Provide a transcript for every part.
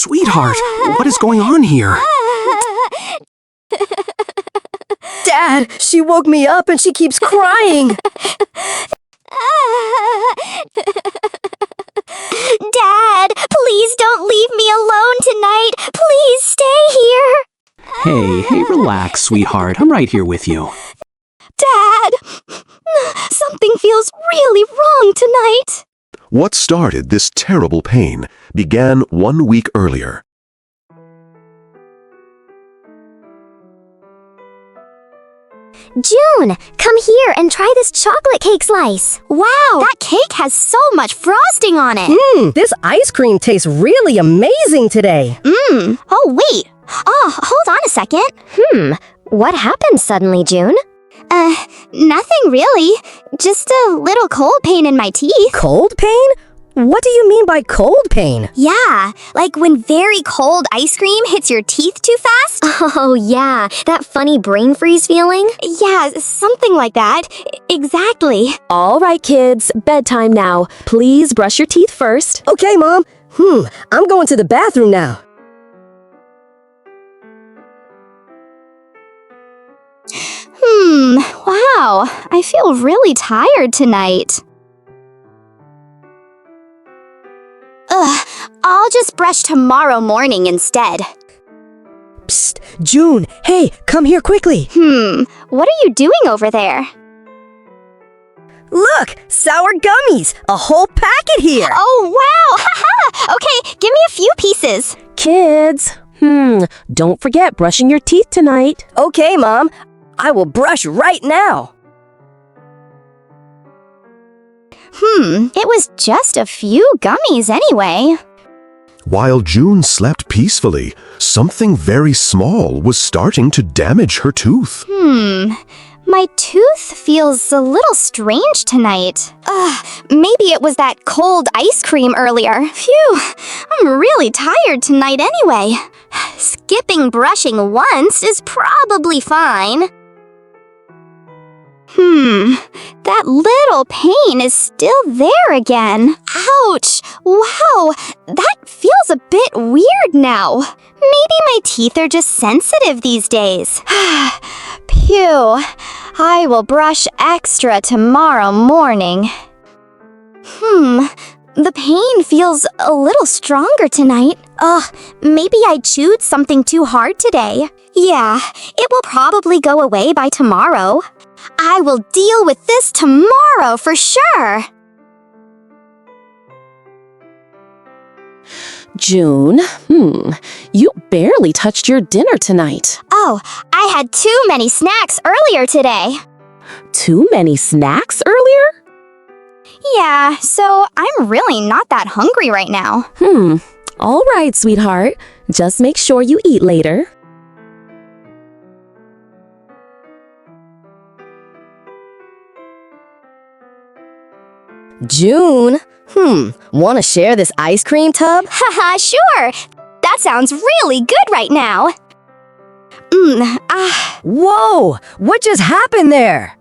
Sweetheart, what is going on here? Dad, she woke me up and she keeps crying. Dad, please don't leave me alone tonight. Please stay here. Hey, relax, sweetheart. I'm right here with you. Dad, something feels really wrong tonight. What started this terrible pain began 1 week earlier. June, come here and try this chocolate cake slice. Wow, that cake has so much frosting on it. This ice cream tastes really amazing today. Oh, wait. Oh, hold on a second. What happened suddenly, June? Nothing really. Just a little cold pain in my teeth. Cold pain? What do you mean by cold pain? Yeah, like when very cold ice cream hits your teeth too fast. Oh, yeah, that funny brain freeze feeling? Yeah, something like that. Exactly. All right, kids, bedtime now. Please brush your teeth first. Okay, Mom. I'm going to the bathroom now. Wow, I feel really tired tonight. I'll just brush tomorrow morning instead. Psst, June, hey, come here quickly. What are you doing over there? Look, sour gummies, a whole packet here. Oh, wow! Haha! Okay, give me a few pieces. Kids, don't forget brushing your teeth tonight. Okay, Mom, I will brush right now. It was just a few gummies anyway. While June slept peacefully, something very small was starting to damage her tooth. My tooth feels a little strange tonight. Maybe it was that cold ice cream earlier. Phew, I'm really tired tonight anyway. Skipping brushing once is probably fine. That little pain is still there again. Ouch! Wow, that feels a bit weird now. Maybe my teeth are just sensitive these days. Phew, I will brush extra tomorrow morning. The pain feels a little stronger tonight. Maybe I chewed something too hard today. Yeah, it will probably go away by tomorrow. I will deal with this tomorrow for sure. June, you barely touched your dinner tonight. Oh, I had too many snacks earlier today. Too many snacks earlier? Yeah, so I'm really not that hungry right now. All right, sweetheart. Just make sure you eat later. June, want to share this ice cream tub? Haha, sure. That sounds really good right now. Whoa, what just happened there?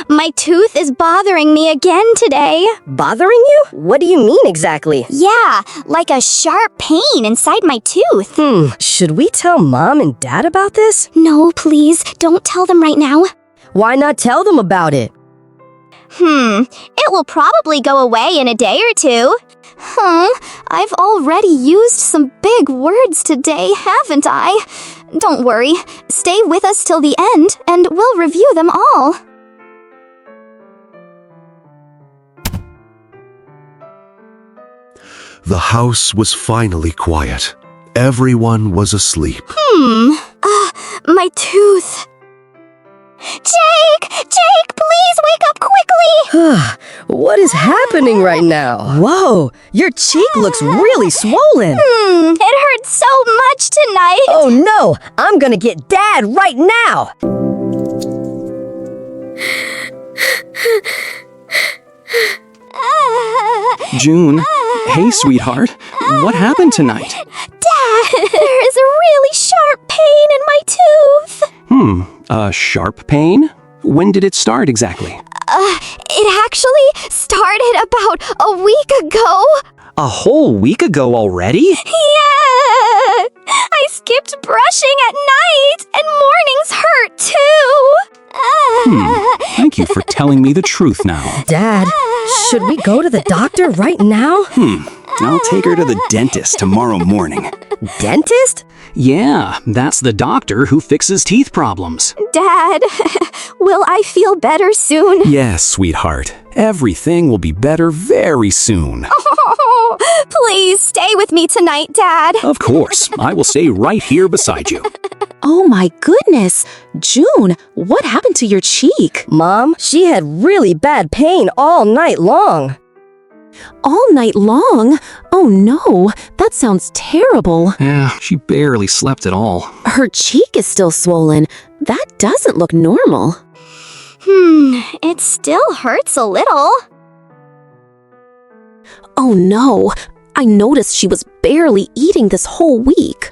My tooth is bothering me again today. Bothering you? What do you mean exactly? Yeah, like a sharp pain inside my tooth. Should we tell Mom and Dad about this? No, please, don't tell them right now. Why not tell them about it? It will probably go away in a day or two. I've already used some big words today, haven't I? Don't worry, stay with us till the end, and we'll review them all. The house was finally quiet. Everyone was asleep. My tooth. Jake! Jake, please wake up quickly! What is happening right now? Whoa, your cheek looks really swollen. It hurts so much tonight. Oh no, I'm gonna get Dad right now. June, hey, sweetheart. What happened tonight? Dad, there is a really sharp pain in my tooth. A sharp pain? When did it start exactly? It actually started about a week ago. A whole week ago already? Yeah! I skipped brushing at night, and mornings hurt too. Thank you for telling me the truth now. Dad, should we go to the doctor right now? I'll take her to the dentist tomorrow morning. Dentist? Yeah, that's the doctor who fixes teeth problems. Dad, will I feel better soon? Yes, sweetheart. Everything will be better very soon. Oh, please stay with me tonight, Dad. Of course, I will stay right here beside you. Oh my goodness! June, what happened to your cheek? Mom, she had really bad pain all night long. All night long? Oh no, that sounds terrible. Yeah, she barely slept at all. Her cheek is still swollen. That doesn't look normal. It still hurts a little. Oh no, I noticed she was barely eating this whole week.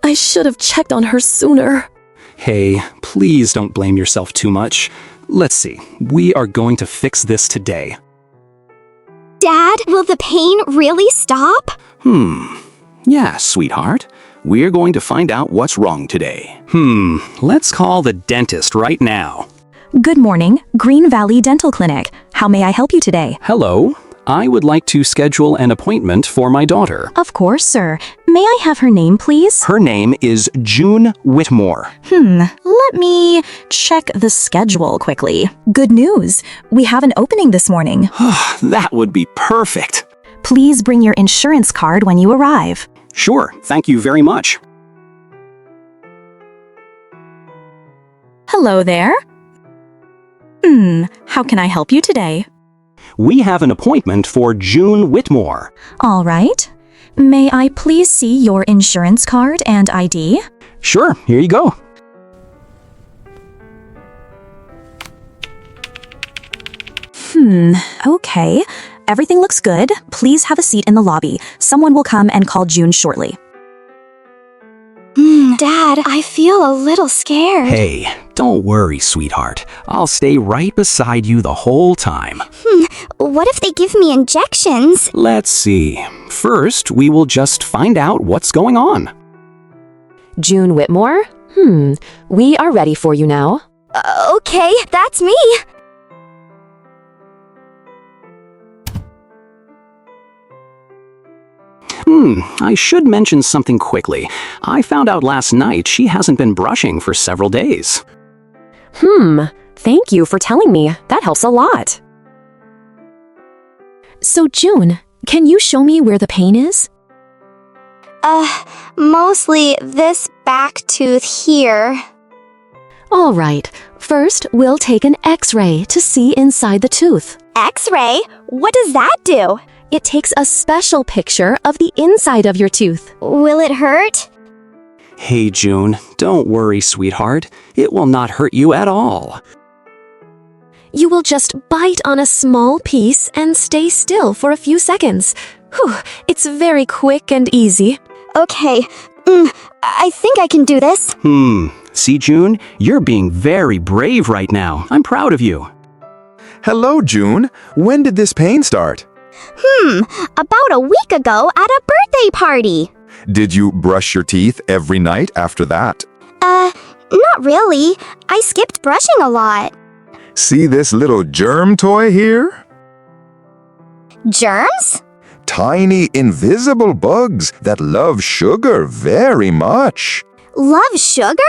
I should have checked on her sooner. Hey, please don't blame yourself too much. Let's see, we are going to fix this today. Dad, will the pain really stop? Yeah, sweetheart. We're going to find out what's wrong today. Let's call the dentist right now. Good morning, Green Valley Dental Clinic. How may I help you today? Hello, I would like to schedule an appointment for my daughter. Of course, sir. May I have her name, please? Her name is June Whitmore. Let me check the schedule quickly. Good news. We have an opening this morning. That would be perfect. Please bring your insurance card when you arrive. Sure, thank you very much. Hello there. How can I help you today? We have an appointment for June Whitmore. All right. May I please see your insurance card and ID? Sure, here you go. Okay. Everything looks good. Please have a seat in the lobby. Someone will come and call June shortly. Dad, I feel a little scared. Hey, don't worry, sweetheart. I'll stay right beside you the whole time. What if they give me injections? Let's see. First, we will just find out what's going on. June Whitmore? We are ready for you now. Okay, that's me. I should mention something quickly. I found out last night she hasn't been brushing for several days. Thank you for telling me. That helps a lot. So June, can you show me where the pain is? Mostly this back tooth here. All right. First, we'll take an X-ray to see inside the tooth. X-ray? What does that do? It takes a special picture of the inside of your tooth. Will it hurt? Hey, June, don't worry, sweetheart. It will not hurt you at all. You will just bite on a small piece and stay still for a few seconds. It's very quick and easy. Okay, I think I can do this. See, June, you're being very brave right now. I'm proud of you. Hello, June. When did this pain start? About a week ago at a birthday party. Did you brush your teeth every night after that? Not really. I skipped brushing a lot. See this little germ toy here? Germs? Tiny invisible bugs that love sugar very much. Love sugar?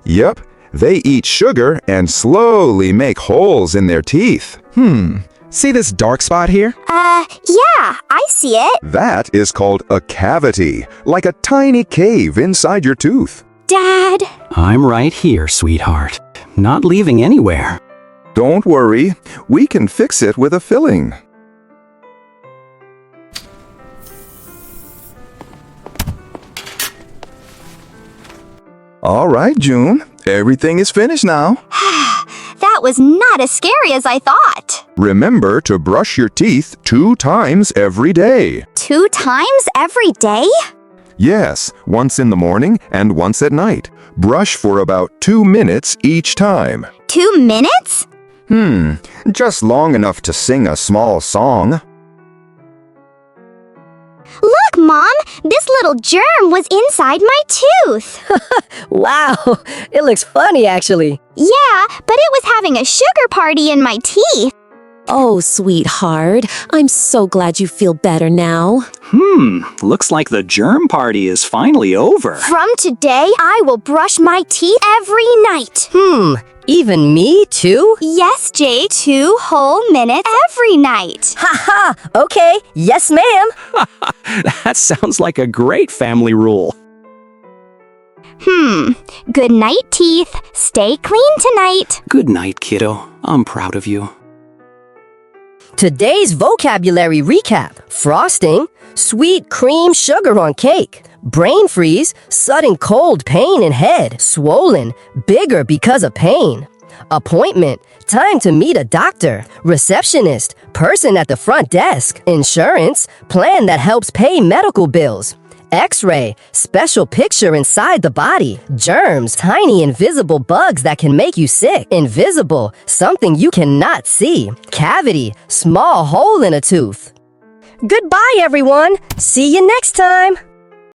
Yep, they eat sugar and slowly make holes in their teeth. See this dark spot here? Yeah, I see it. That is called a cavity, like a tiny cave inside your tooth. Dad. I'm right here, sweetheart. Not leaving anywhere. Don't worry, we can fix it with a filling. All right, June. Everything is finished now. That was not as scary as I thought. Remember to brush your teeth 2 times every day. 2 times every day? Yes, once in the morning and once at night. Brush for about 2 minutes each time. 2 minutes? Just long enough to sing a small song. Look, Mom! This little germ was inside my tooth. Wow, it looks funny actually. Yeah, but it was having a sugar party in my teeth. Oh, sweetheart, I'm so glad you feel better now. Looks like the germ party is finally over. From today, I will brush my teeth every night. Even me too? Yes, Jay, 2 whole minutes every night. Haha, okay, yes ma'am. That sounds like a great family rule. Good night, teeth. Stay clean tonight. Good night, kiddo. I'm proud of you. Today's vocabulary recap. Frosting, sweet cream sugar on cake. Brain freeze, sudden cold pain in head. Swollen, bigger because of pain. Appointment, time to meet a doctor. Receptionist, person at the front desk. Insurance, plan that helps pay medical bills. X-ray, special picture inside the body. Germs, tiny invisible bugs that can make you sick. Invisible, something you cannot see. Cavity, small hole in a tooth. Goodbye, everyone. See you next time.